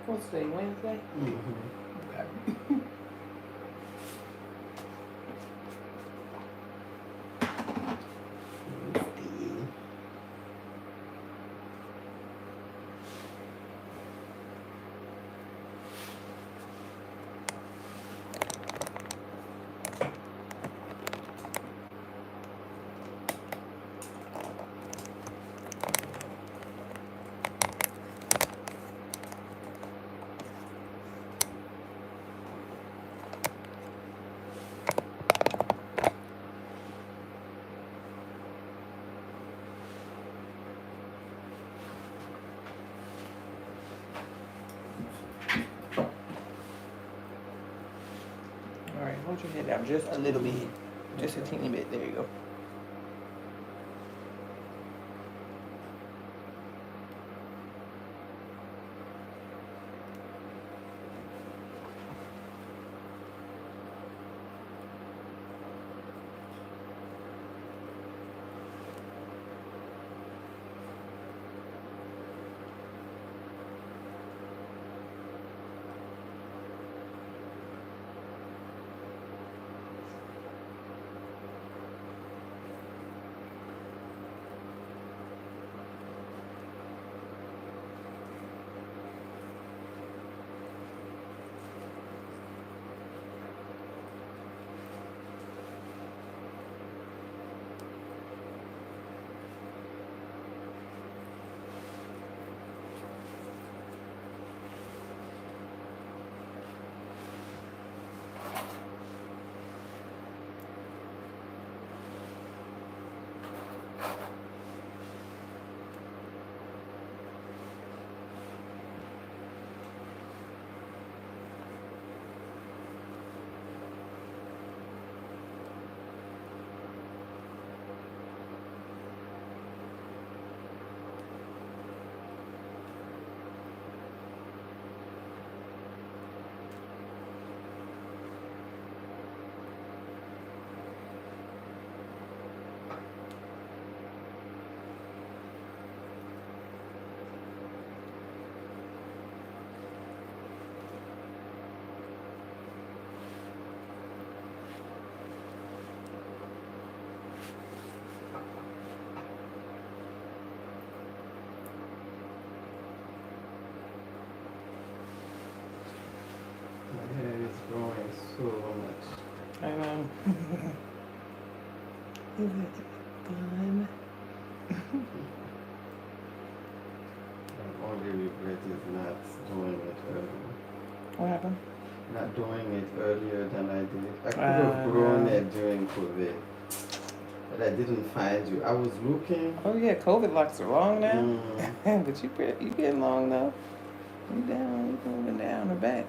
What's today, Wednesday? Mm-hmm. Okay. All right, hold your head down just a little bit. Just a teeny bit. There you go. My hair is growing so much. I know. Is it fun? My only regret is not doing it earlier. What happened? Not doing it earlier than I did. I could have grown it during COVID. But I didn't find you. I was looking. Oh yeah, COVID locks are long now. Mm. But you getting long though. You down, you moving down the back.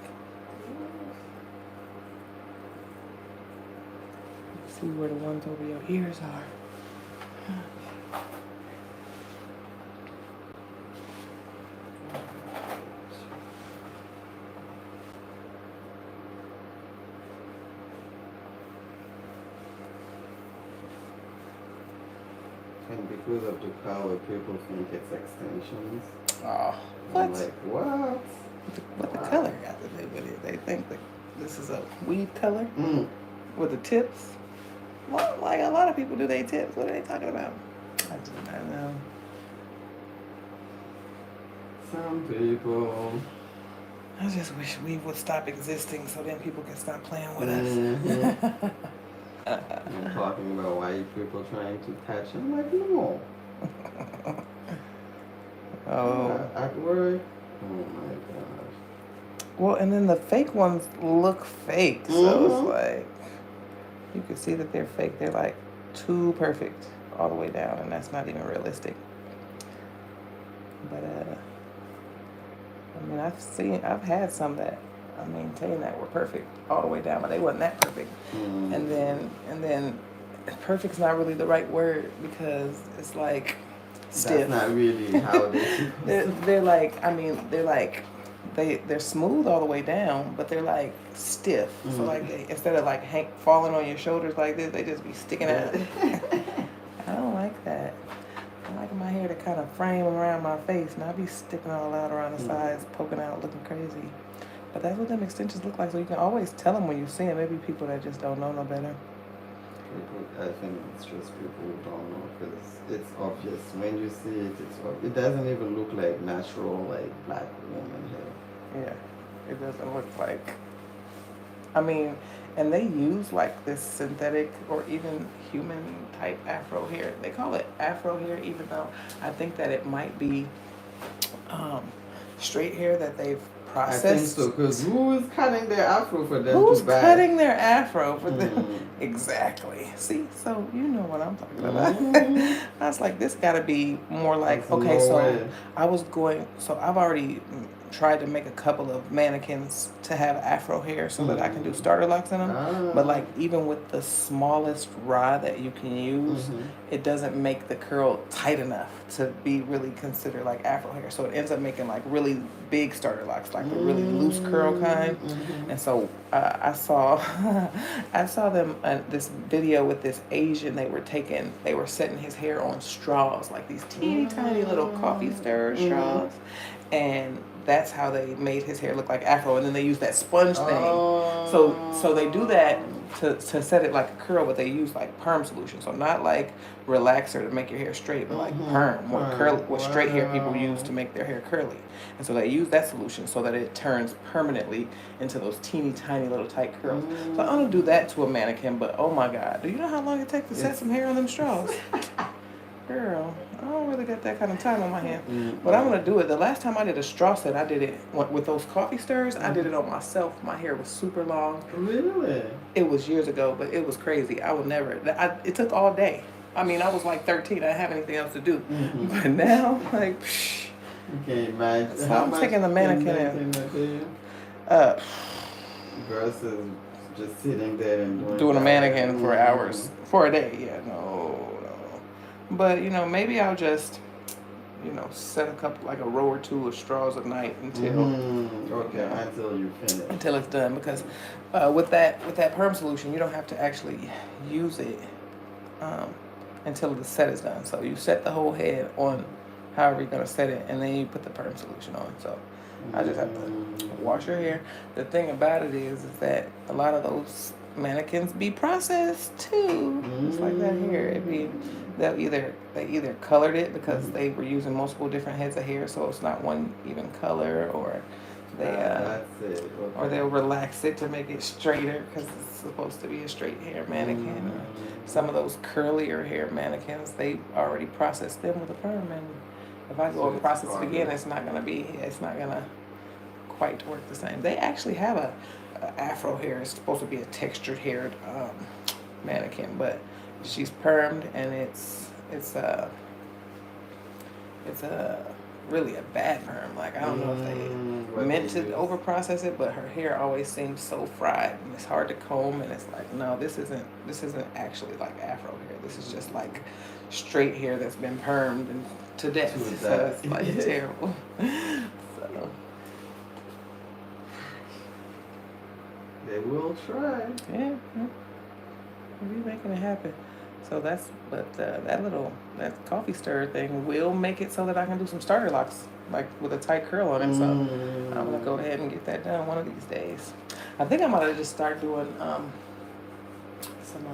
See where the ones over your ears are. And because of the color, people think it's extensions. Oh, what? I'm like, what? What the color got to do with it? They think that this is a weed color Mm. with the tips. Well, like a lot of people do their tips. What are they talking about? I do not know. Some people. I just wish we would stop existing so then people can stop playing with Mm-hmm. us. I'm talking about white people trying to touch. I'm like, no. Oh. At work. Oh my gosh. Well, and then the fake ones look fake. So it's like, you can see that they're fake. They're like too perfect all the way down, and that's not even realistic. But I mean, I've had some that I maintain that were perfect all the way down, but they wasn't that perfect. And then perfect's not really the right word because it's like stiff. That's not really how they. they're like, I mean, they're smooth all the way down, but they're like stiff. So like instead of like falling on your shoulders like this, they just be sticking out. I don't like that. I like my hair to kind of frame around my face, not be sticking all out around the sides, poking out, looking crazy. But that's what them extensions look like, so you can always tell them when you see them. Maybe people that just don't know no better. I think it's just people who don't know because it's obvious. When you see it, it's obvious. It doesn't even look like natural, like black woman hair. Yeah, it doesn't look like. I mean, and they use like this synthetic or even human type afro hair. They call it afro hair, even though I think that it might be straight hair that they've processed. I think so, because who is cutting their afro for them Who's to buy? cutting their afro for them? Exactly. See, so you know what I'm talking about. I was like, this got to be more like, There's okay, no so way. I've already tried to make a couple of mannequins to have afro hair so that I can do starter locks in them. But like even with the smallest rod that you can use, it doesn't make the curl tight enough to be really considered like afro hair. So it ends up making like really big starter locks, like the really loose curl kind. And so I saw I saw them this video with this Asian. They were setting his hair on straws, like these teeny tiny little coffee stirrer straws, and that's how they made his hair look like afro. And then they use that sponge thing. So they do that to set it like a curl, but they use like perm solution. So not like relaxer to make your hair straight, but like perm, what straight hair people use to make their hair curly. And so they use that solution so that it turns permanently into those teeny tiny little tight curls. So I'm gonna do that to a mannequin, but oh my God, do you know how long it takes to set some hair on them straws? Girl, I don't really got that kind of time on my hand. But I'm going to do it. The last time I did a straw set, I did it with those coffee stirrers. I did it on myself. My hair was super long. Really? It was years ago, but it was crazy. I would never. It took all day. I mean, I was like 13. I didn't have anything else to do. But now, like, psh. You can't imagine. So I'm taking the mannequin versus just sitting there and doing a mannequin for hours. For a day. Yeah, no. But, maybe I'll just, set a couple, like a row or two of straws a night until until you finish. Until it's done, because with that perm solution, you don't have to actually use it until the set is done. So you set the whole head on however you're gonna set it, and then you put the perm solution on. So I just have to wash your hair. The thing about it is that a lot of those mannequins be processed too. Just like that hair, they either colored it because they were using multiple different heads of hair, so it's not one even color, or or they'll relax it to make it straighter because it's supposed to be a straight hair mannequin. Or some of those curlier hair mannequins, they already processed them with a perm, and if I go and process it again, it's not gonna quite work the same. They actually have a afro hair. It's supposed to be a textured haired mannequin, but she's permed, and it's really a bad perm. Like, I don't know if they meant to over process it, but her hair always seems so fried, and it's hard to comb, and it's like, no, this isn't actually like afro hair. This is just like straight hair that's been permed and to death. So it's like terrible. So they will try. Yeah. We'll be making it happen. So that coffee stirrer thing will make it so that I can do some starter locks, like with a tight curl on it. So I'm gonna go ahead and get that done one of these days. I think I might just start doing some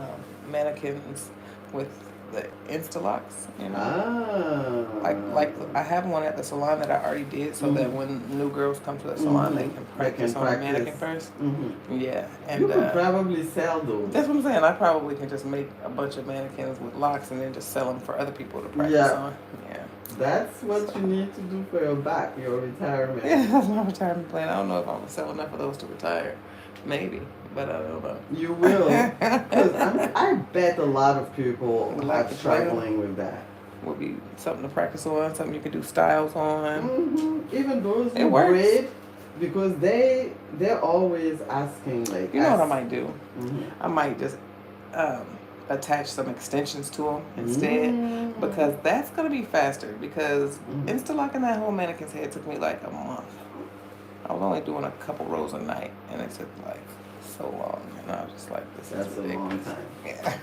mannequins with the Instalocs, you know. Ah. Like I have one at the salon that I already did, so that when new girls come to the salon, they can practice on a mannequin first. Yeah, You and could probably sell those. that's what I'm saying. I probably can just make a bunch of mannequins with locks and then just sell them for other people to practice on. Yeah. That's what you need to do for your back, your retirement. Yeah, that's my retirement plan. I don't know if I'm gonna sell enough of those to retire. Maybe, but I don't know. You will, because I bet a lot of people are struggling with that. Would be something to practice on, something you could do styles on. Even those who braid, because they're always asking like. You know what I might do? I might just attach some extensions to them instead, because that's gonna be faster. Because Insta-locking that whole mannequin's head took me like a month. I was only doing a couple rows a night, and it took like so long, and I was just like, "This is ridiculous." A long time. Yeah,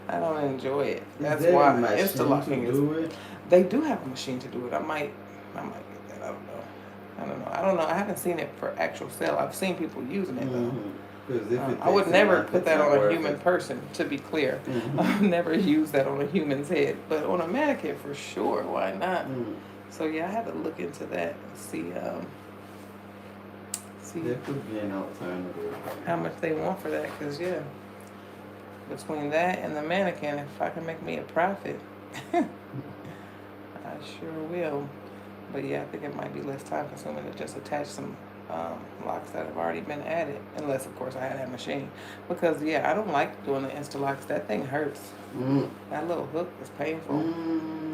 I don't enjoy it. That's why Insta-locking is. They do have a machine to do it. I might get that. I don't know. I haven't seen it for actual sale. I've seen people using it though. I would never put that on a human person, to be clear. I've never used that on a human's head, but on a mannequin for sure. Why not? So yeah, I have to look into that and see there could be an alternative. How much they want for that, because yeah, between that and the mannequin, if I can make me a profit, I sure will. But yeah, I think it might be less time consuming to just attach some locks that have already been added, unless of course I had that machine. Because yeah, I don't like doing the Insta-locks. That thing hurts. That little hook is painful.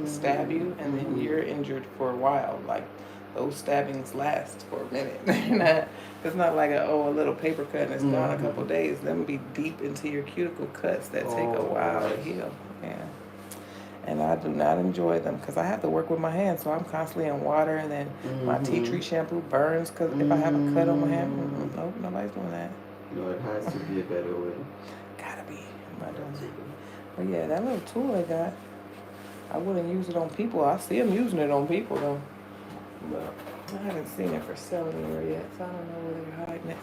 Stab you, and then you're injured for a while. Like those stabbings last for a minute. It's not like a little paper cut and it's gone a couple days. Them be deep into your cuticle cuts that take a while to heal. Yeah. And I do not enjoy them because I have to work with my hands, so I'm constantly in water, and then my tea tree shampoo burns because if I have a cut on my hand, nope, nobody's doing that. No, it has to be a better way. Gotta be. I'm not doing it. But yeah, that little tool I got, I wouldn't use it on people. I see them using it on people though, but I haven't seen it for sale anywhere yet, so I don't know where they're hiding it.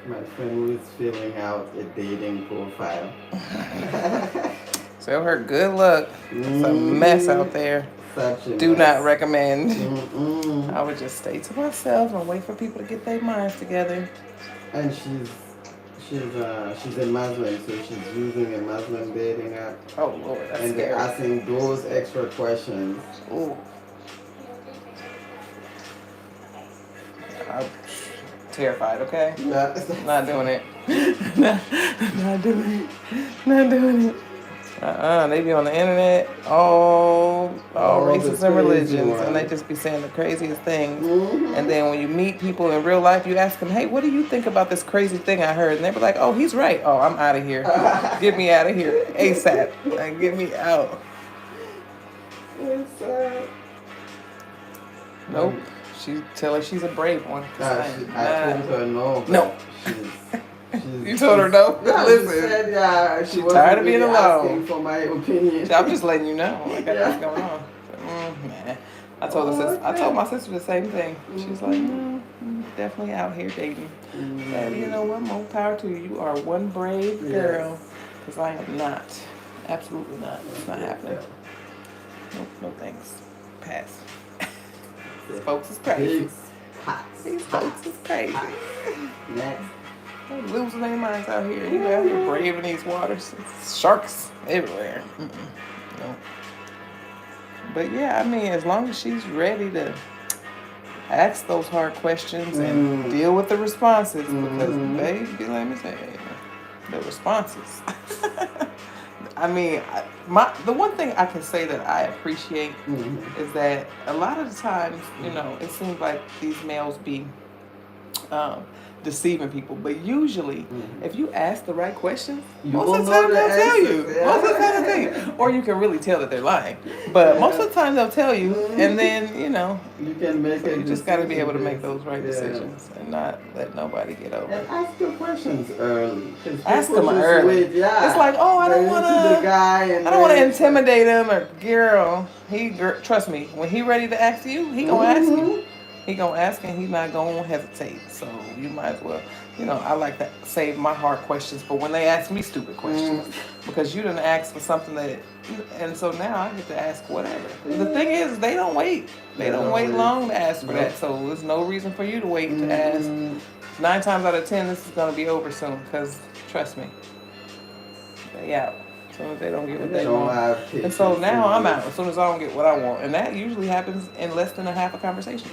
My friend who is filling out a dating profile. So her good luck. It's a mess out there. Do not recommend. I would just stay to myself and wait for people to get their minds together. And she's a Muslim, so she's using a Muslim dating app. Oh Lord, that's and scary. They're asking those extra questions. Ooh. I'm terrified, okay? Yeah. Not doing it. Not doing it. Not doing it. They be on the internet all all All the races and crazy religions, and they ones. just be saying the craziest things. Mm-hmm. And then when you meet people in real life, you ask them, "Hey, what do you think about this crazy thing I heard?" And they be like, "Oh, he's right. Oh, I'm out of here. Get me out of here ASAP. Like, get me out." It's Nope. She tell her she's a brave one. 'Cause I told her no. But No. She's, You told her no? Yeah, Listen. she said, yeah, she She wasn't tired of being really alone. asking for my opinion. I'm just letting you know. I got Yeah. this going on. Man. I told my sister the same thing. She's like, no, definitely out here dating. And you know what? More power to you. You are one brave girl. Because I am not. Absolutely not. It's not happening. Nope, no thanks. Pass. These folks is crazy. These folks is crazy. Next. They're losing their minds out here. You out here braving these waters. It's sharks everywhere. No. But yeah, I mean, as long as she's ready to ask those hard questions and deal with the responses, because baby, let me say, the responses. I mean, the one thing I can say that I appreciate is that a lot of the times, you know, it seems like these males be deceiving people, but usually if you ask the right questions, most of the time they'll tell you. Most of the time they'll tell you, or you can really tell that they're lying. But most of the time they'll tell you, and then you know you can make so you just got to be able to make those right decisions and not let nobody get over. And ask your questions early. Ask them early. It's like, oh, I don't want to. I don't want to intimidate him or girl. Trust me, when he ready to ask you, he gonna ask you. He gonna ask and he not gonna hesitate. So you might as well, you know, I like to save my hard questions for when they ask me stupid questions. Because you didn't ask for something that, and so now I get to ask whatever. The thing is, they don't wait. They don't wait long to ask for that. So there's no reason for you to wait to ask. 9 times out of 10, this is gonna be over soon. Because trust me, they out. As soon as they don't get what they want. And so now I'm out as soon as I don't get what I want. And that usually happens in less than a half a conversation.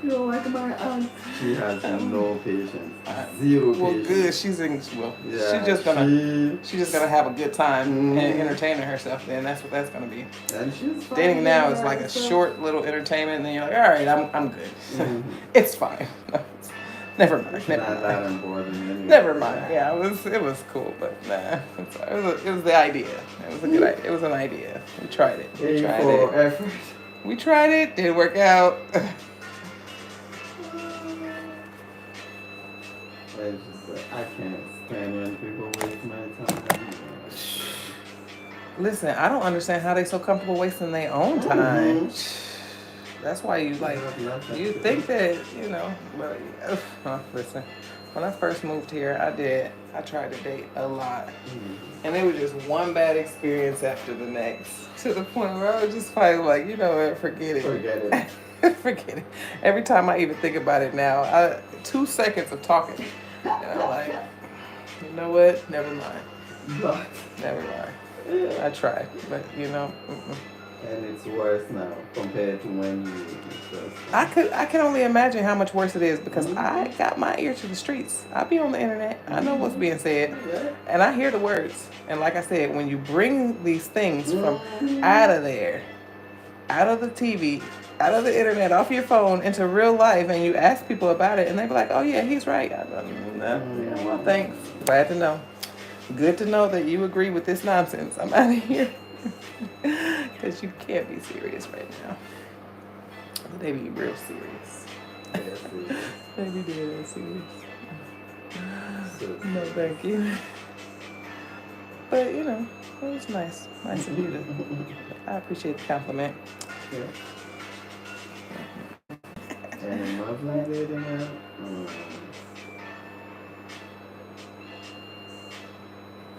You don't like my aunt? She has no patience. Zero patience. Well, good. She's just gonna have a good time and entertaining herself. Then that's what that's gonna be. And she's fine. Dating now is like a short little entertainment, and then you're like, all right, I'm good. It's fine. Never mind. Never mind. Yeah, it was cool, but nah. It was the idea. It was a good idea. It was an idea. We tried it. We tried it. Didn't work out. I can't stand when people waste my time. Listen, I don't understand how they so comfortable wasting their own time. That's why you think that, you know, but listen, when I first moved here, I tried to date a lot. And it was just one bad experience after the next, to the point where I was just finally like, you know what, forget it. Forget it. Every time I even think about it now, 2 seconds of talking, and I'm like, you know what, never mind. Never mind. I tried, but you know. And it's worse now compared to when you first. I can only imagine how much worse it is because I got my ear to the streets. I be on the internet. I know what's being said, and I hear the words. And like I said, when you bring these things from out of there, out of the TV, out of the internet, off your phone into real life, and you ask people about it, and they be like, "Oh yeah, he's right." Well, thanks. Glad to know. Good to know that you agree with this nonsense. I'm out of here. Because you can't be serious right now. They be real serious. They be real serious. No, thank you. But, you know, it was nice. Nice of you to... I appreciate the compliment. Yeah. And lovely dating out.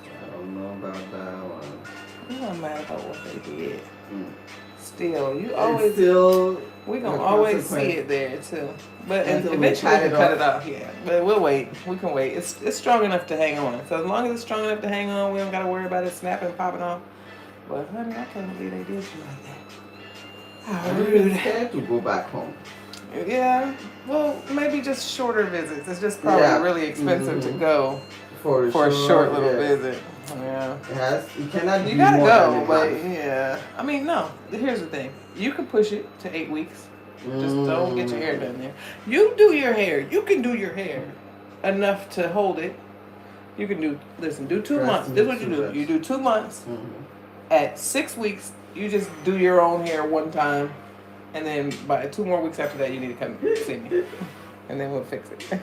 I don't know about that one. It don't matter about what they did. Still, we gonna always see it there too. But eventually we can cut it off. Yeah, but we'll wait. We can wait. It's strong enough to hang on. So as long as it's strong enough to hang on, we don't gotta worry about it snapping and popping off. But honey, I can't believe they did you like that. How rude. Scared to go back home. Yeah. Well, maybe just shorter visits. It's just probably really expensive to go for a short little visit. Yeah. It cannot be You gotta more go, than a but month. yeah. I mean, no. Here's the thing. You can push it to 8 weeks. Just don't get your hair done there. You do your hair. You can do your hair enough to hold it. You can do 2 months. This is what you do. You do 2 months. At 6 weeks, you just do your own hair one time, and then by 2 more weeks after that, you need to come see me, and then we'll fix it.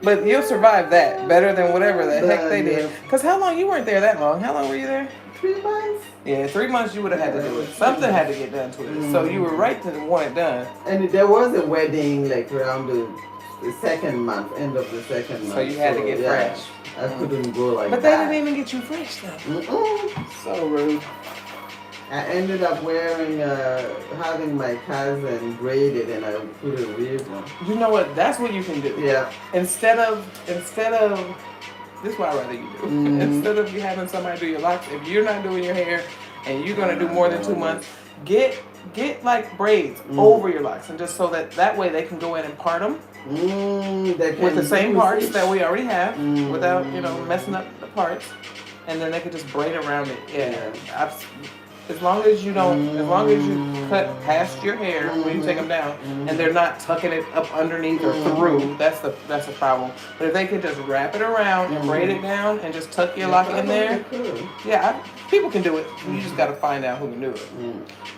But you'll survive that better than whatever the heck they did. Cause how long you weren't there that long? How long were you there? 3 months. Yeah, 3 months you would have had to do it. Something had to get done to it. So you were right to want it done. And there was a wedding like around the second month, end of the second month. So you had to get fresh. I couldn't go like but that. But they didn't even get you fresh though. So rude. I ended up wearing, having my cousin braided, and I put a weave on. You know what? That's what you can do. Yeah. Instead of, this is what I'd rather you do. Instead of you having somebody do your locks, if you're not doing your hair and you're gonna do more than 2 months, get like braids over your locks, and just so that way they can go in and part them with the same parts that we already have, without messing up the parts, and then they could just braid around it. Yeah. As long as you cut past your hair when you take them down, and they're not tucking it up underneath or through, that's a problem. But if they could just wrap it around and braid it down and just tuck your lock in there, people can do it. You just gotta find out who can do it.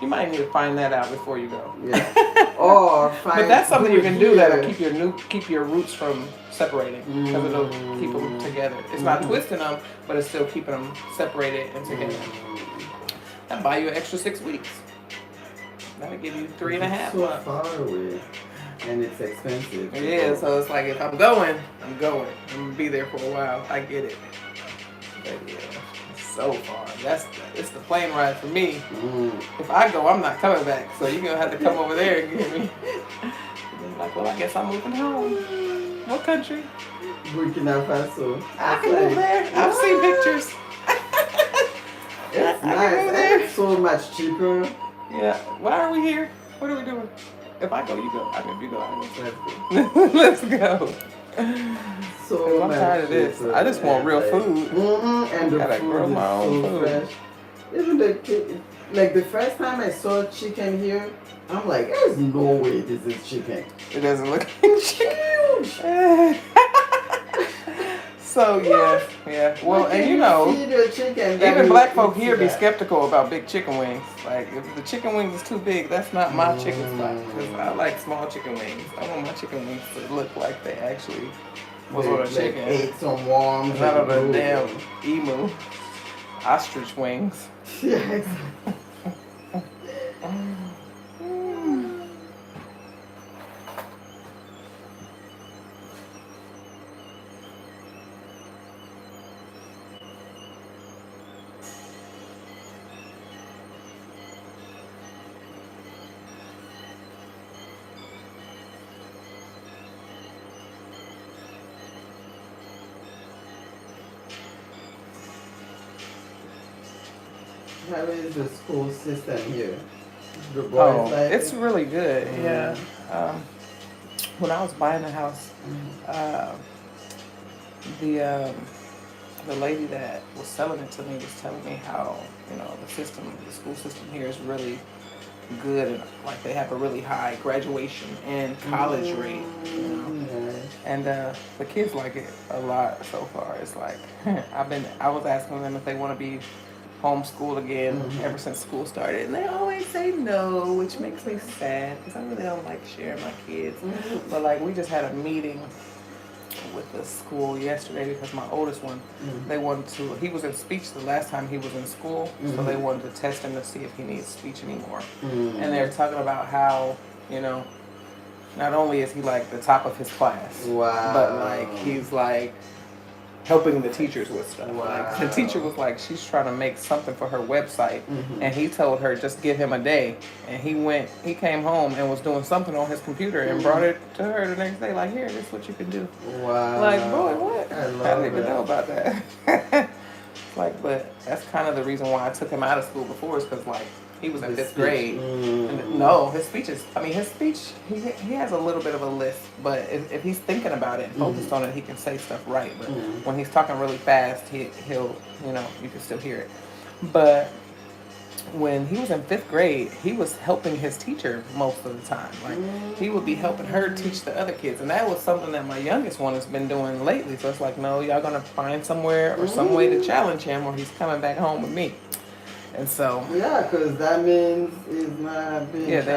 You might need to find that out before you go. Yeah. Or find. But that's something you can do that'll keep your roots from separating, because it'll keep them together. It's not twisting them, but it's still keeping them separated and together. That'll buy you an extra 6 weeks. That'll give you 3.5 months. So far away, and it's expensive. Yeah, so it's like if I'm going. I'm gonna be there for a while. I get it. But yeah, it's so far. It's the plane ride for me. If I go, I'm not coming back. So you're gonna have to come over there and get me. I'm like, well, I guess I'm moving home. What country? Burkina Faso. I can move there. I've seen pictures. It's nice. It's so much cheaper. Yeah. Why are we here? What are we doing? If I go, you go. I mean, if you go, I go. Let's go. So I'm tired of this. I just want real food. And I gotta grow my own food. Fresh. Even the first time I saw chicken here, I'm like, there's no way this is chicken. It doesn't look like chicken. So yeah. Well, and even black folk here be skeptical about big chicken wings. Like if the chicken wings is too big, that's not my chicken spot. Because I like small chicken wings. I want my chicken wings to look like they actually was on a chicken. Ate some worms. Not on a damn emu. Ostrich wings. Yeah, exactly. How is the school system here? The boys it's really good. Yeah. When I was buying the house, the lady that was selling it to me was telling me how the school system here is really good, and like they have a really high graduation and college rate. And the kids like it a lot so far. It's like I was asking them if they want to be homeschooled again ever since school started, and they always say no, which makes me sad because I really don't like sharing my kids. But like we just had a meeting with the school yesterday because my oldest one, he was in speech the last time he was in school, so they wanted to test him to see if he needs speech anymore. And they're talking about how not only is he like the top of his class, but like he's like helping the teachers with stuff. Like the teacher was like, she's trying to make something for her website, and he told her just give him a day, and he came home and was doing something on his computer and brought it to her the next day, like, here, this is what you can do. Like, boy, what? I didn't even know about that. Like, but that's kind of the reason why I took him out of school before is because like he was in The fifth speech. grade. And no, his speech is. I mean, his speech he has a little bit of a lisp, but if he's thinking about it and focused on it, he can say stuff right. But when he's talking really fast, he'll you can still hear it. But when he was in fifth grade, he was helping his teacher most of the time. Like he would be helping her teach the other kids, and that was something that my youngest one has been doing lately. So it's like, no, y'all gonna find somewhere or some way to challenge him, or he's coming back home with me. And so yeah, because that means he's not being he's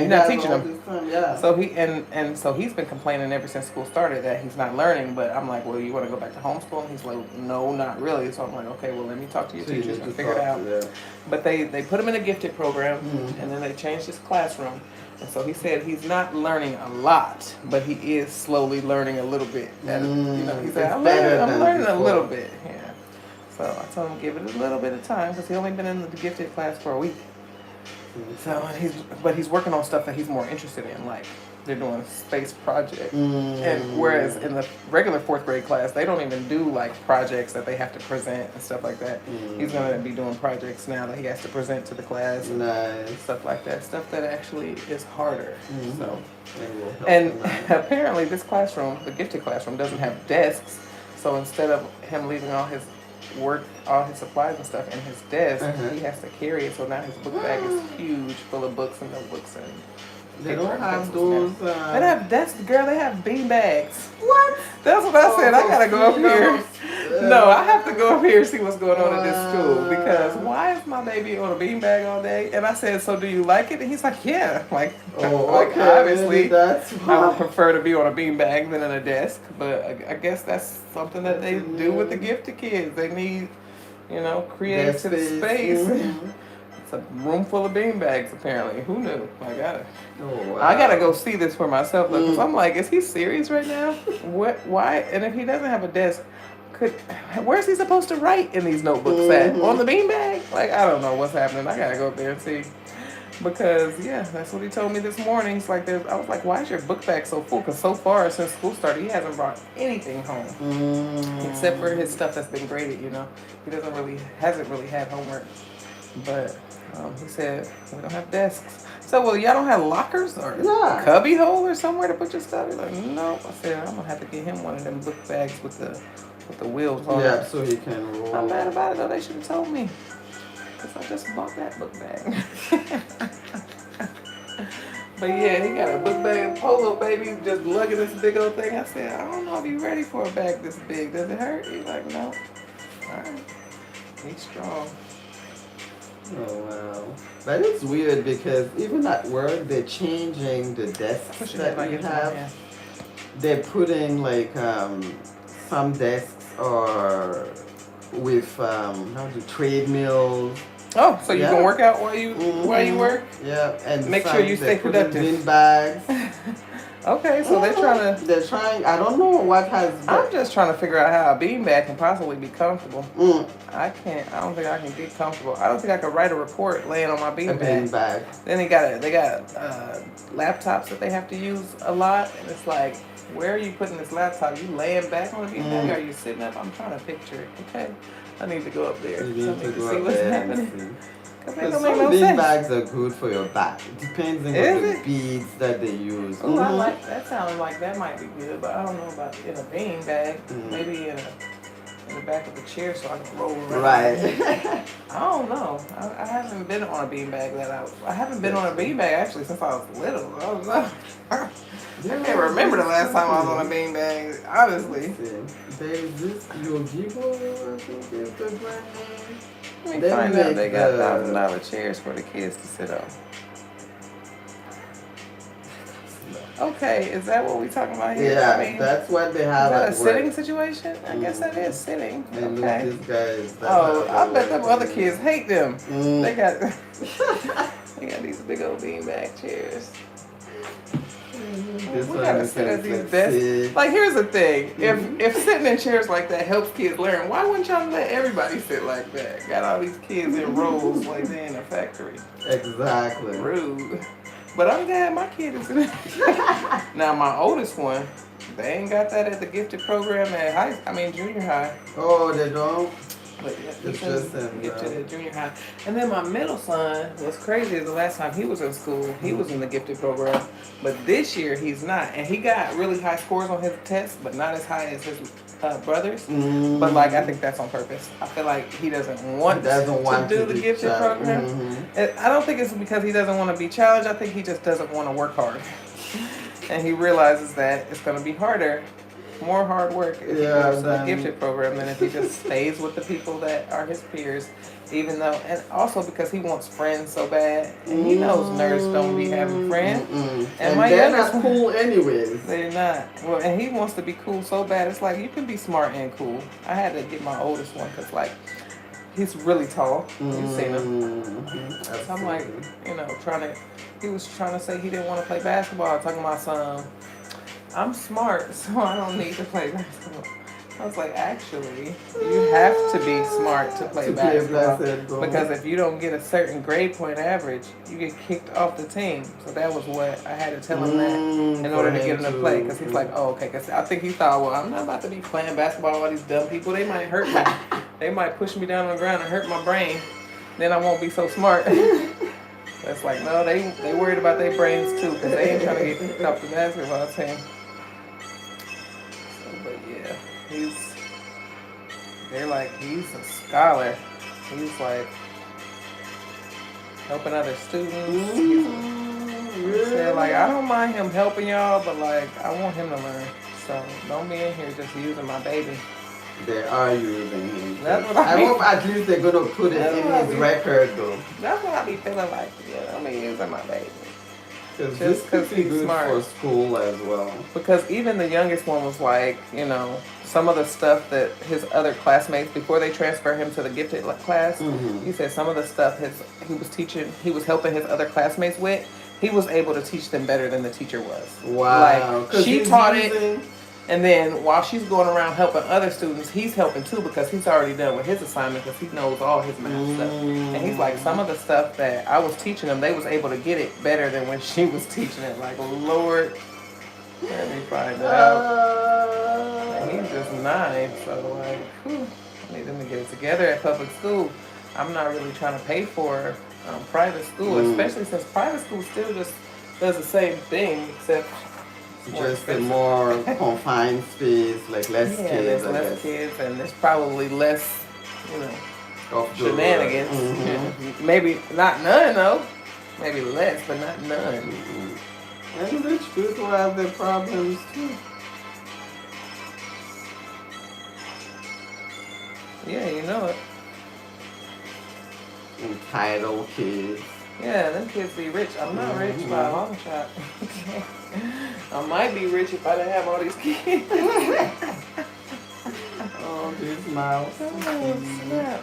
not teaching him. Yeah. So and so he's been complaining ever since school started that he's not learning. But I'm like, well, you want to go back to homeschool? And he's like, no, not really. So I'm like, okay, well, let me talk to your teachers and figure it out. But they put him in a gifted program, and then they changed his classroom. And so he said he's not learning a lot, but he is slowly learning a little bit. He said, I'm learning a little bit. Yeah. So I told him give it a little bit of time because he only been in the gifted class for a week. So he's working on stuff that he's more interested in, like they're doing a space project. And whereas in the regular fourth grade class, they don't even do like projects that they have to present and stuff like that. He's gonna be doing projects now that he has to present to the class and stuff like that. Stuff that actually is harder. So and apparently this classroom, the gifted classroom, doesn't have desks. So instead of him leaving all his supplies and stuff in his desk, he has to carry it. So now his book bag is huge, full of books and notebooks and they don't have those. They don't have desks, girl. They have bean bags. What? That's what I said. I gotta go up here. No, I have to go up here and see what's going on at this school because why is my baby on a bean bag all day? And I said, so do you like it? And he's like, yeah. Like obviously, I would prefer to be on a bean bag than in a desk. But I guess that's something that they do with the gifted kids. They need, creative space. It's a room full of bean bags, apparently. Who knew? I gotta go see this for myself because I'm like, is he serious right now? What? Why? And if he doesn't have a desk, where's he supposed to write in these notebooks at? On the bean bag? Like, I don't know what's happening. I gotta go up there and see. Because that's what he told me this morning. It's like I was like, why is your book bag so full? Because so far since school started, he hasn't brought anything home except for his stuff that's been graded. He hasn't really had homework. But he said we don't have desks. So y'all don't have lockers or a cubby hole or somewhere to put your stuff? He's like, no. I said I'm gonna have to get him one of them book bags with the wheels on it. Yeah, so he can roll. I'm mad about it though. They should have told me. Because I just bought that book bag. But yeah, he got a book bag, polo baby, just lugging this big old thing. I said, I don't know if you're ready for a bag this big. Does it hurt? He's like, no. All right. He's strong. Oh, wow. But it's weird because even at work, they're changing the desks that we have. They're putting like some desks are with treadmills. Oh, so you can work out while you work? Yeah, and make sure you stay productive. Bin bags. Okay, so they're trying. I don't know what has. I'm just trying to figure out how a beanbag can possibly be comfortable. I don't think I can get comfortable. I don't think I could write a report laying on my beanbag. Then they got laptops that they have to use a lot, and it's like, where are you putting this laptop? You laying back on the beanbag? Are you sitting up? I'm trying to picture it. Okay, I need to go up there. You need to see what's happening. Because some bean bags are good for your back. It depends on the beads that they use. Oh, I like that. Sounds like that might be good, but I don't know about in a bean bag. Maybe in the back of the chair so I can roll around. Right. I don't know. I haven't been on a bean bag I haven't been on a bean bag actually since I was little. I can't remember the last time I was on a bean bag, honestly. There's this Yogibo, I think is the brand name. Let me find out they got $1,000 chairs for the kids to sit on. Okay, is that what we talking about here? Yeah, that's what they have. Is that a sitting situation? I guess that is sitting. And okay. These guys. I bet them other kids hate them. They got these big old beanbag chairs. We gotta sit at these desks. Like, here's the thing: if sitting in chairs like that helps kids learn, why wouldn't y'all let everybody sit like that? Got all these kids in rows like they in a factory. Exactly. Rude. But I'm glad my kid is in it. Now my oldest one, they ain't got that at the gifted program at junior high. Oh, they don't? But yeah, It's he's just gifted at junior high. And then my middle son, what's crazy is the last time he was in school, he was in the gifted program. But this year he's not. And he got really high scores on his tests, but not as high as his brothers. But like, I think that's on purpose. I feel like he doesn't want to do the gifted program. I don't think it's because he doesn't want to be challenged. I think he just doesn't want to work hard. And he realizes that it's going to be harder, more hard work if he goes to the gifted program than if he just stays with the people that are his peers. Even though, and also because he wants friends so bad, and he knows nerds don't be having friends. And my they're not cool anyways. They're not. Well, and he wants to be cool so bad. It's like, you can be smart and cool. I had to get my oldest one because like, he's really tall. You've seen him. So I'm like, you know, he was trying to say he didn't want to play basketball. Talking about some, I'm smart, so I don't need to play basketball. I was like, actually, you have to be smart to play basketball. Because if you don't get a certain grade point average, you get kicked off the team. So that was what I had to tell him that in order to get him to play. Because he's like, oh, okay. Because I think he thought, well, I'm not about to be playing basketball with all these dumb people. They might hurt me. They might push me down on the ground and hurt my brain. Then I won't be so smart. That's like, no, they worried about their brains too. Because they ain't trying to get kicked off the basketball team. But yeah, they're like, he's a scholar. He's like helping other students. They're like, I don't mind him helping y'all, but like, I want him to learn. So don't be in here just using my baby. They are using him. That's what I hope at least they're gonna put it in his record though. That's what I be feeling like. Yeah, I'm using my baby. Just because he's good smart for school as well. Because even the youngest one was like, you know, some of the stuff that his other classmates, before they transfer him to the gifted class, he said some of the stuff he was helping his other classmates with, he was able to teach them better than the teacher was. Wow. Like, she taught it, and then while she's going around helping other students, he's helping too because he's already done with his assignment because he knows all his math stuff. And he's like, some of the stuff that I was teaching them, they was able to get it better than when she was teaching it. Like, Lord, let me find out. And he's just 9, so like, whew, I need them to get it together at public school. I'm not really trying to pay for private school, especially since private school still just does the same thing, except just a more confined space, like less kids. There's less kids, and there's probably less, you know, of shenanigans. Maybe not none though. Maybe less, but not none. And rich people have their problems too. Yeah, you know it. Entitled kids. Yeah, them kids be rich. I'm not rich by a long shot. I might be rich if I didn't have all these kids. Oh, these mouths. Oh, snap.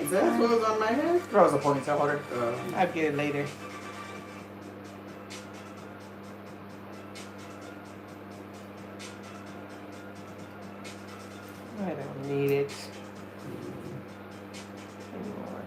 That's what was on my head? That was a ponytail holder. I'll get it later. I don't need it anymore.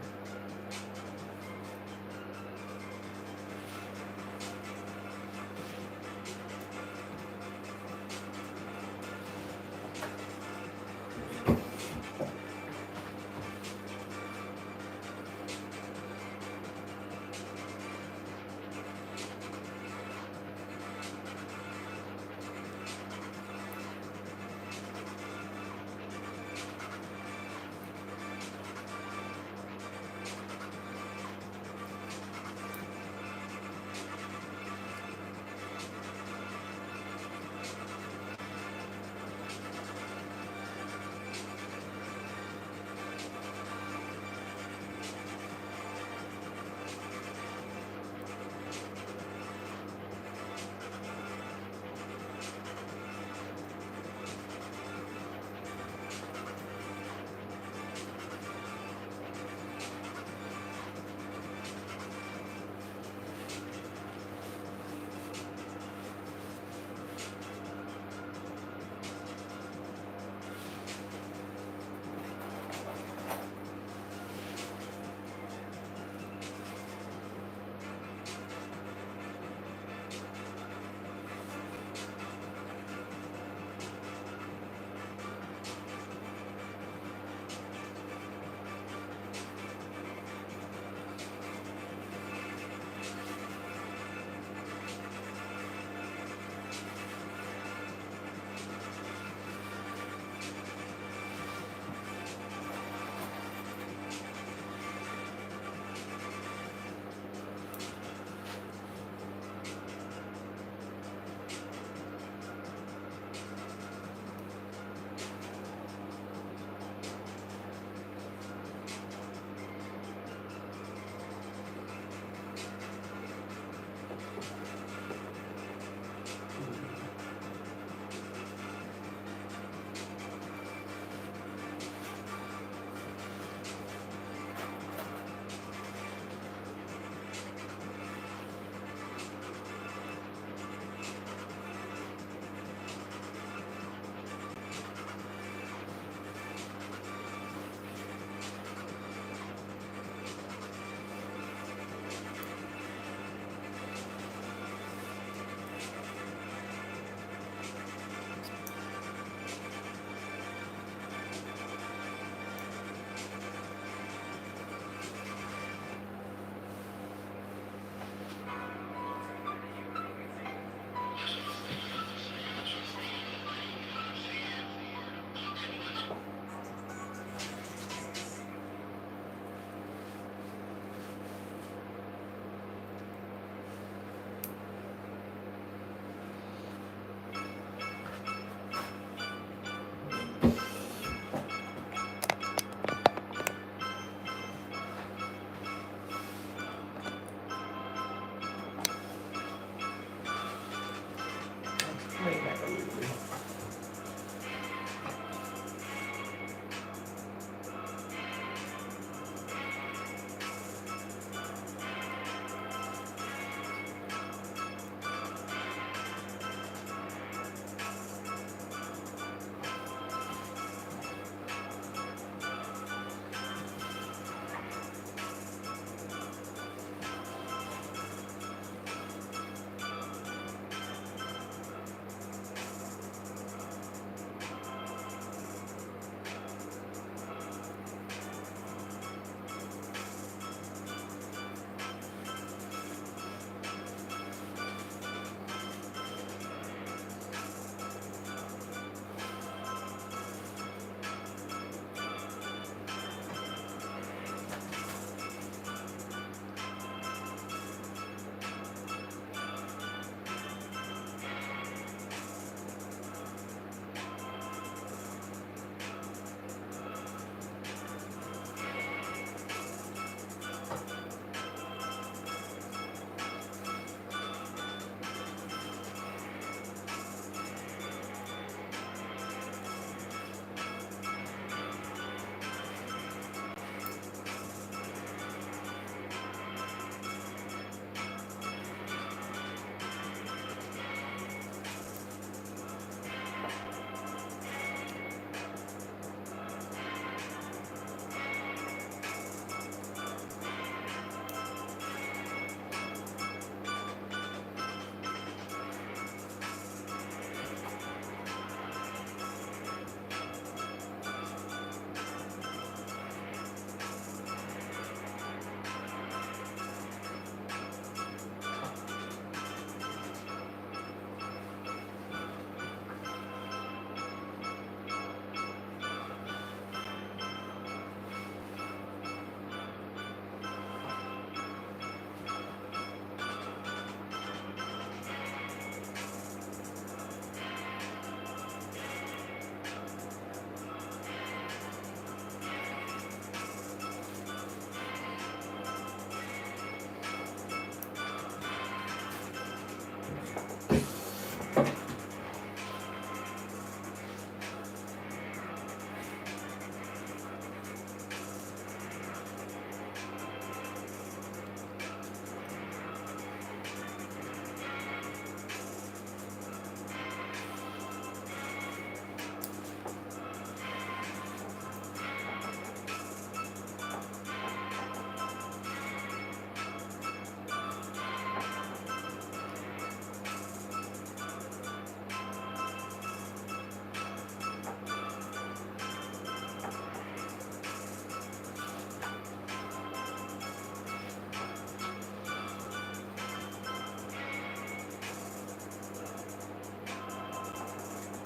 way back a little bit.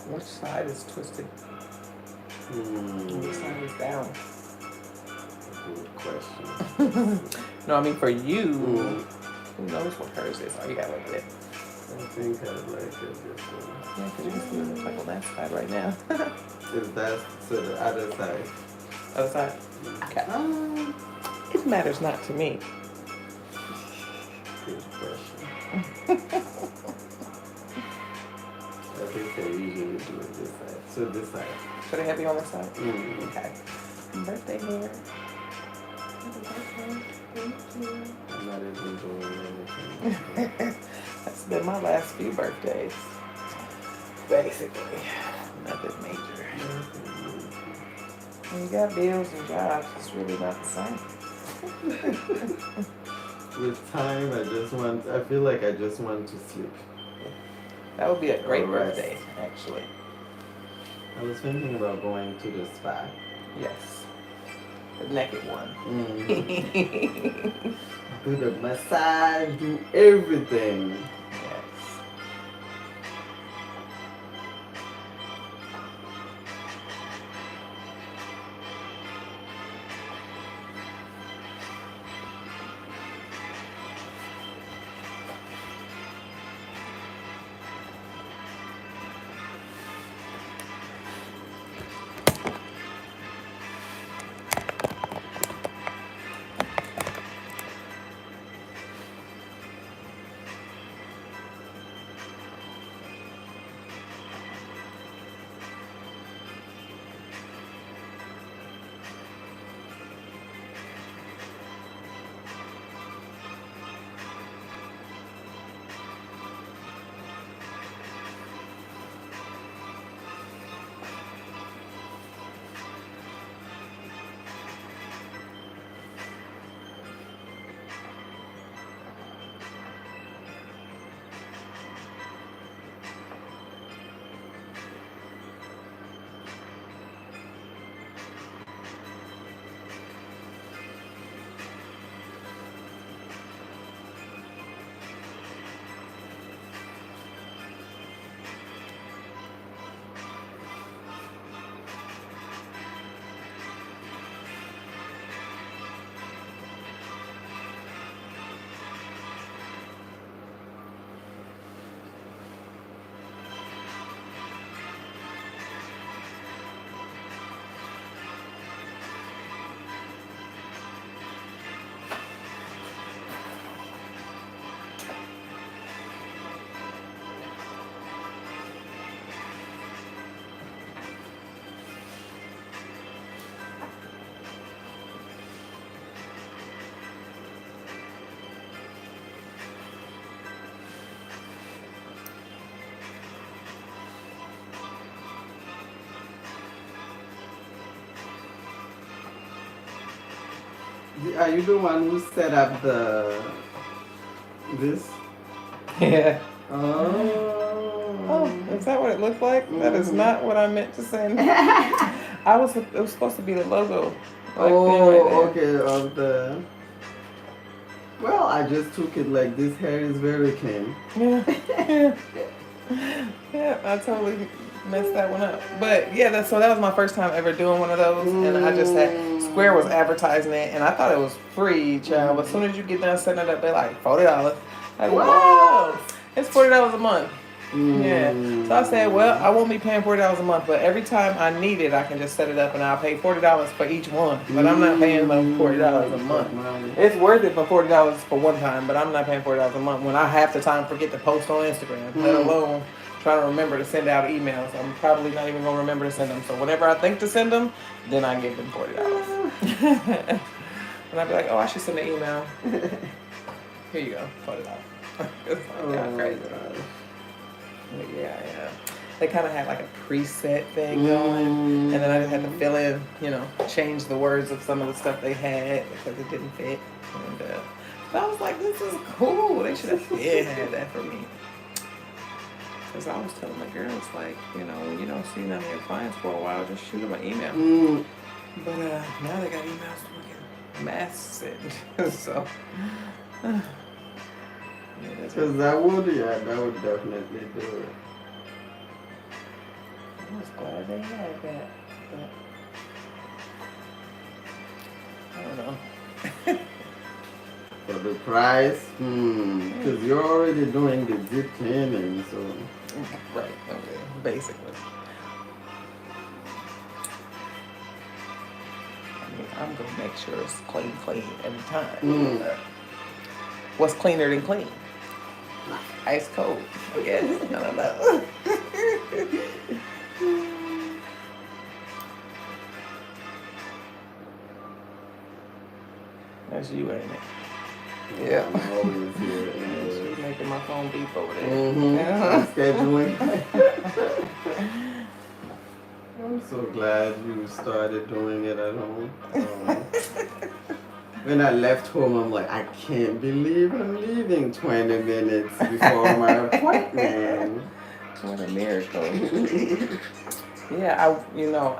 Which side is twisted? Which side is down? Good question. No, I mean for you, who knows what hers is? Oh, you gotta look at it. I think I like it this way. Yeah, because you can see it looks like on that side right now. Is that to the other side? Other side? Okay. It matters not to me. Good question. I think I usually do it this side. So this side. Should I have you on this side? Okay. Birthday hair. Happy birthday. Thank you. I'm not even doing anything. That's been my last few birthdays. Basically. Nothing major. When you got bills and jobs, it's really not the same. With time, I feel like I just want to sleep. That would be a great birthday, actually. I was thinking about going to the spa. Yes. The naked one. Do the massage, do everything. Yes. Are you the one who set up this? Yeah. Oh, is that what it looked like? That is not what I meant to send. It was supposed to be the logo. Like okay, of the. Well, I just took it like this hair is very clean. Yeah. Yeah, I totally messed that one up. But yeah, so that was my first time ever doing one of those, and I just had Square was advertising it, and I thought it was free, child. But as soon as you get done setting it up, they're like $40. Like, whoa, it's $40 a month. Yeah. So I said, well, I won't be paying $40 a month, but every time I need it, I can just set it up and I'll pay $40 for each one. But I'm not paying them $40 a month. It's worth it for $40 for one time, but I'm not paying $40 a month when I half the time forget to post on Instagram, let alone trying to remember to send out emails. I'm probably not even gonna remember to send them. So whenever I think to send them, then I give them $40. And I'd be like, oh, I should send an email. Here you go, $40. It's crazy. But yeah. They kind of had like a preset thing going, and then I just had to fill in, change the words of some of the stuff they had because it didn't fit. And so I was like, this is cool. They should have had that for me. Because I was telling the girls, like, when you don't see none of your clients for a while, just shoot them an email. But now they got emails fucking mass sent. So. Because that would definitely do it. I was glad they had that, but I don't know. For the price, because you're already doing the deep cleaning, so. Right, okay, basically. I mean, I'm going to make sure it's clean every time. What's cleaner than clean? Ice cold, I guess. I don't know. That's you, ain't it? Yeah. I'm always here. She's making my phone beep over there. Scheduling. I'm so glad you started doing it at home. When I left home, I'm like, I can't believe I'm leaving 20 minutes before my appointment. What a miracle. Yeah,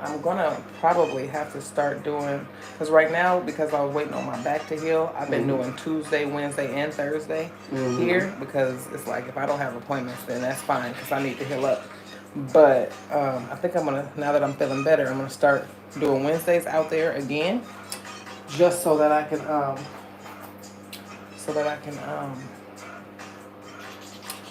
I'm gonna probably have to start doing, because right now, because I was waiting on my back to heal, I've been doing Tuesday, Wednesday, and Thursday here, because it's like, if I don't have appointments, then that's fine, because I need to heal up. But I think I'm gonna, now that I'm feeling better, I'm gonna start doing Wednesdays out there again, just so that I can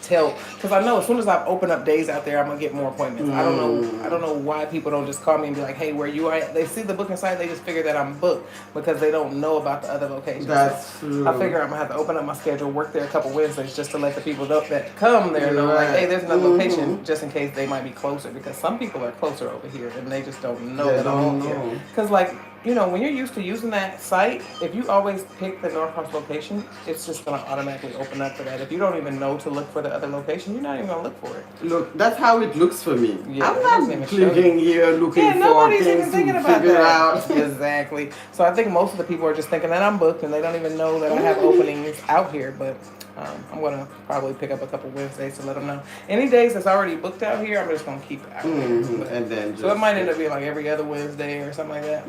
tell, because I know as soon as I open up days out there, I'm gonna get more appointments. I don't know why people don't just call me and be like, hey, where you are? They see the booking site, they just figure that I'm booked because they don't know about the other locations. That's true. I figure I'm gonna have to open up my schedule, work there a couple Wednesdays just to let the people that come there know, like, hey, there's another location, just in case they might be closer, because some people are closer over here and they just don't know that I'm over here. Because like, when you're used to using that site, if you always pick the Norcross location, it's just going to automatically open up for that. If you don't even know to look for the other location, you're not even going to look for it. Look, that's how it looks for me. Yeah, I'm not clicking here looking for things even thinking to about figure that. Out. Exactly. So I think most of the people are just thinking that I'm booked and they don't even know that I have openings out here. But I'm going to probably pick up a couple Wednesdays to let them know. Any days that's already booked out here, I'm just going to keep it out here. And then so it might end up being like every other Wednesday or something like that.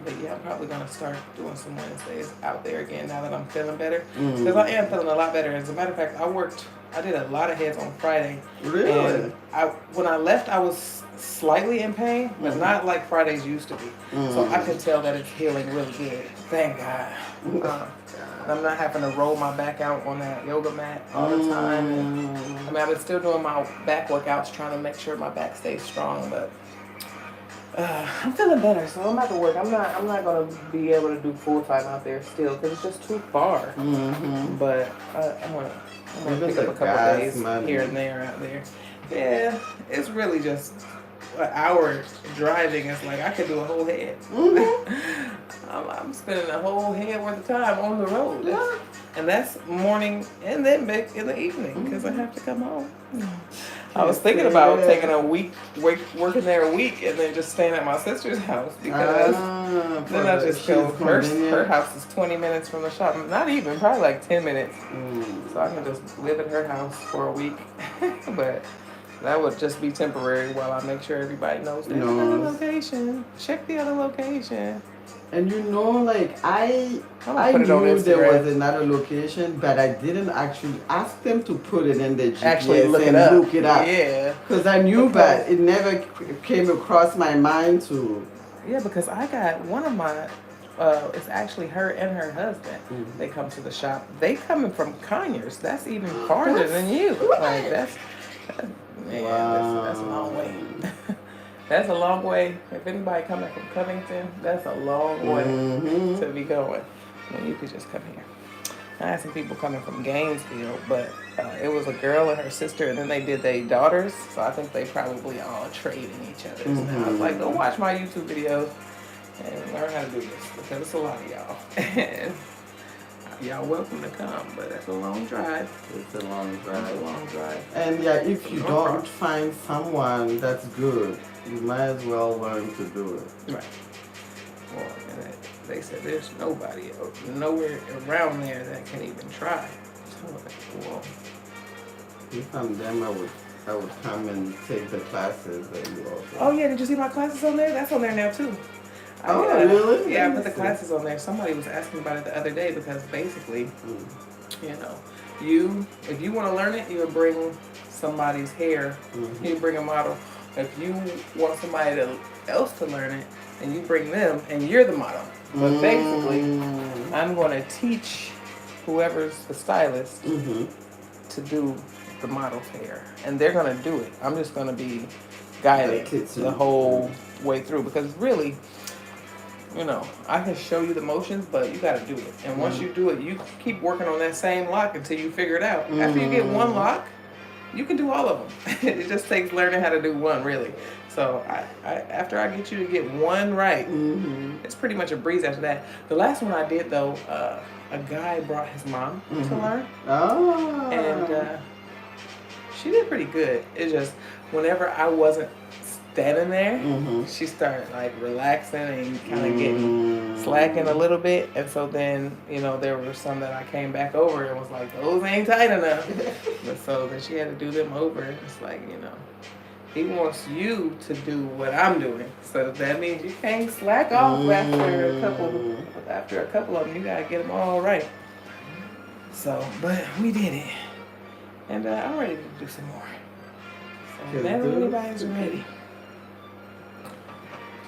But yeah, I'm probably going to start doing some Wednesdays out there again now that I'm feeling better. Because I am feeling a lot better. As a matter of fact, I did a lot of heads on Friday. Really? And when I left, I was slightly in pain, but not like Fridays used to be. So I could tell that it's healing really good. Thank God. I'm not having to roll my back out on that yoga mat all the time. And, I've been still doing my back workouts, trying to make sure my back stays strong, but I'm feeling better, so I'm about to work. I'm not gonna be able to do full time out there still because it's just too far. But I'm gonna pick up a couple days here and there out there. Yeah, it's really just an hour driving. It's like I could do a whole head. I'm spending a whole head worth of time on the road. And that's morning and then back in the evening because I have to come home. I was thinking about taking a week, working there a week, and then just staying at my sister's house because then I just go. Her house is 20 minutes from the shop. Not even, probably like 10 minutes. So I can just live at her house for a week. But that would just be temporary while I make sure everybody knows there's another location. Check the other location. And like I knew there was another location, but I didn't actually ask them to put it in the GPS actually look it up. Yeah. Because I knew, but it never came across my mind to. Yeah, because I got one of my. It's actually her and her husband. They come to the shop. They coming from Conyers. That's even farther than you. Like that's a long way. That's a long way. If anybody coming from Covington, that's a long way to be going. And you could just come here. I had some people coming from Gainesville, but it was a girl and her sister, and then they did their daughters. So I think they probably all trading each other. And I was like, go watch my YouTube videos and learn how to do this because it's a lot of y'all. And y'all welcome to come, but that's a long drive. It's a long drive. It's a long drive. And yeah, if you don't find someone that's good, you might as well learn to do it. Right. Well, and they said there's nobody nowhere around there that can even try. So, well, if I'm them, I would come and take the classes that you offer. Oh yeah, did you see my classes on there? That's on there now too. Really? Yeah, I put the classes on there. Somebody was asking about it the other day because basically, you know, if you want to learn it, you would bring somebody's hair. You bring a model. If you want somebody else to learn it, and you bring them, and you're the model. But basically, I'm going to teach whoever's the stylist to do the model's hair, and they're going to do it. I'm just going to be guiding the whole way through because really, you know, I can show you the motions, but you got to do it. And once you do it, you keep working on that same lock until you figure it out. After you get one lock, you can do all of them. It just takes learning how to do one, really. So after I get you to get one right, it's pretty much a breeze after that. The last one I did, though, a guy brought his mom to learn. Oh. And she did pretty good. It's just whenever I wasn't standing there, she started like relaxing and kind of getting slacking a little bit. And so then, you know, there were some that I came back over and was like, those ain't tight enough. But so then she had to do them over. It's like, you know, he wants you to do what I'm doing. So that means you can't slack off after a couple of them. You gotta get them all right. So, but we did it. And I'm ready to do some more. So whenever anybody's ready.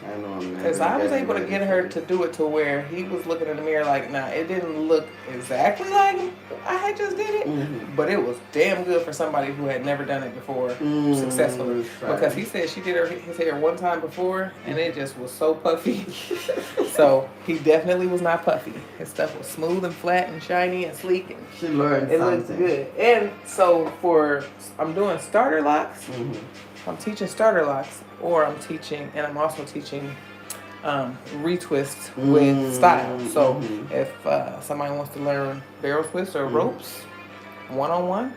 I know. Because I was able to get her to do it to where he was looking in the mirror like, nah, it didn't look exactly like I had just did it, but it was damn good for somebody who had never done it before successfully. Right. Because he said she did his hair one time before, and it just was so puffy. So he definitely was not puffy. His stuff was smooth and flat and shiny and sleek. And she learned it something. It looked good. And so I'm doing starter locks. I'm teaching starter locks, or I'm also teaching retwist with style. So if somebody wants to learn barrel twist or ropes, one-on-one,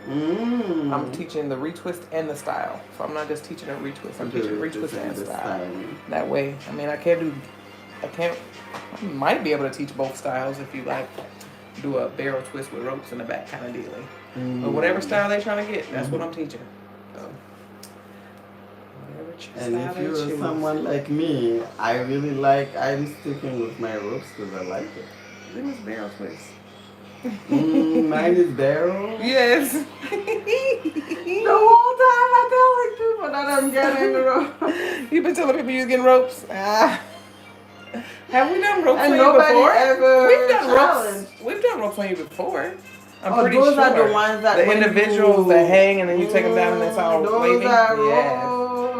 I'm teaching the retwist and the style. So I'm not just teaching a retwist, I'm teaching retwist and style. That way, I mean, I might be able to teach both styles if you like do a barrel twist with ropes in the back kind of dealing. But whatever style they're trying to get, that's what I'm teaching. So. And if you're someone like me, I'm sticking with my ropes because I like it. This is barrel twist. Mine is barrel? Yes. The whole time I tell people that I'm getting the rope. You've been telling people you're getting ropes? Have we done ropes and on you before? We've done ropes. We've done ropes on you before. I'm pretty those sure. Are the ones that the individuals that hang and then you take them down and it's all waving. Yeah.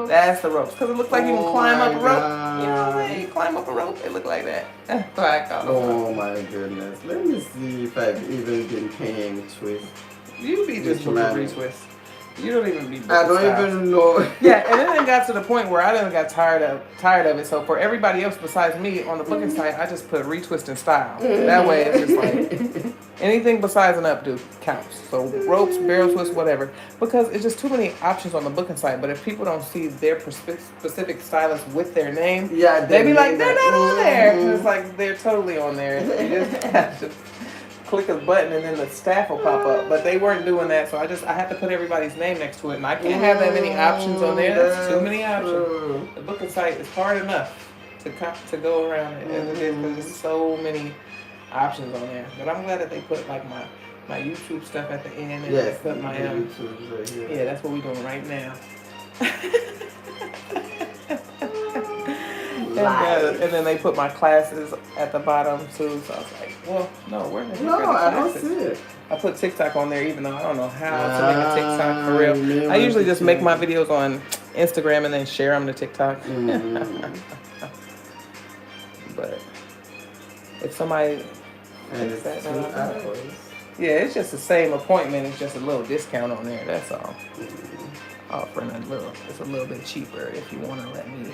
That's the ropes. Because it looks like you can climb up a rope. You know what? You climb up a rope, it look like that. That's what I call it. My goodness. Let me see if I've even been paying twist. You be just doing retwist. You don't even be. I don't even know. Yeah, and then it got to the point where I done got tired of it. So for everybody else besides me on the booking site, I just put retwist in style. That way it's just like anything besides an updo counts. So ropes, barrel twists, whatever. Because it's just too many options on the booking site. But if people don't see their specific stylist with their name, they be like, they're not on there. And it's like they're totally on there. You just have to click a button and then the staff will pop up. But they weren't doing that, so I had to put everybody's name next to it, and I can't have that many options on there. That's too many options. The booking site is hard enough to go around it as it is because there's so many options on there. But I'm glad that they put like my YouTube stuff at the end, and they put my yeah, that's what we're doing right now. And then they put my classes at the bottom too, so I was like, well, no, where the heck are the I don't classes? see it. I put TikTok on there even though I don't know how to make a TikTok for real. I usually just make my videos on Instagram and then share them to TikTok. But if somebody takes that down, yeah, it's just the same appointment, it's just a little discount on there, that's all. Offering it's a little bit cheaper if you want to let me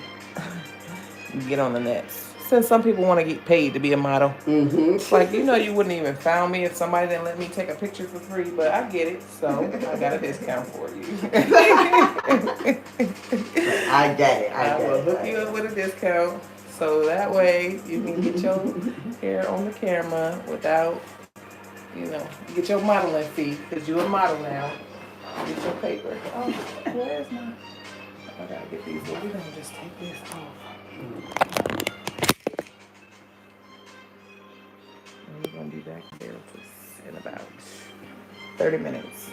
get on the nets. Since some people want to get paid to be a model. It's like, you wouldn't even found me if somebody didn't let me take a picture for free, but I get it, so I got a discount for you. I get it. I will hook you up with a discount, so that way you can get your hair on the camera without, get your modeling fee, because you're a model now. Get your paper. Oh, where's my... I gotta get these. Well, we're gonna just take this off. And we're gonna be back there in about 30 minutes.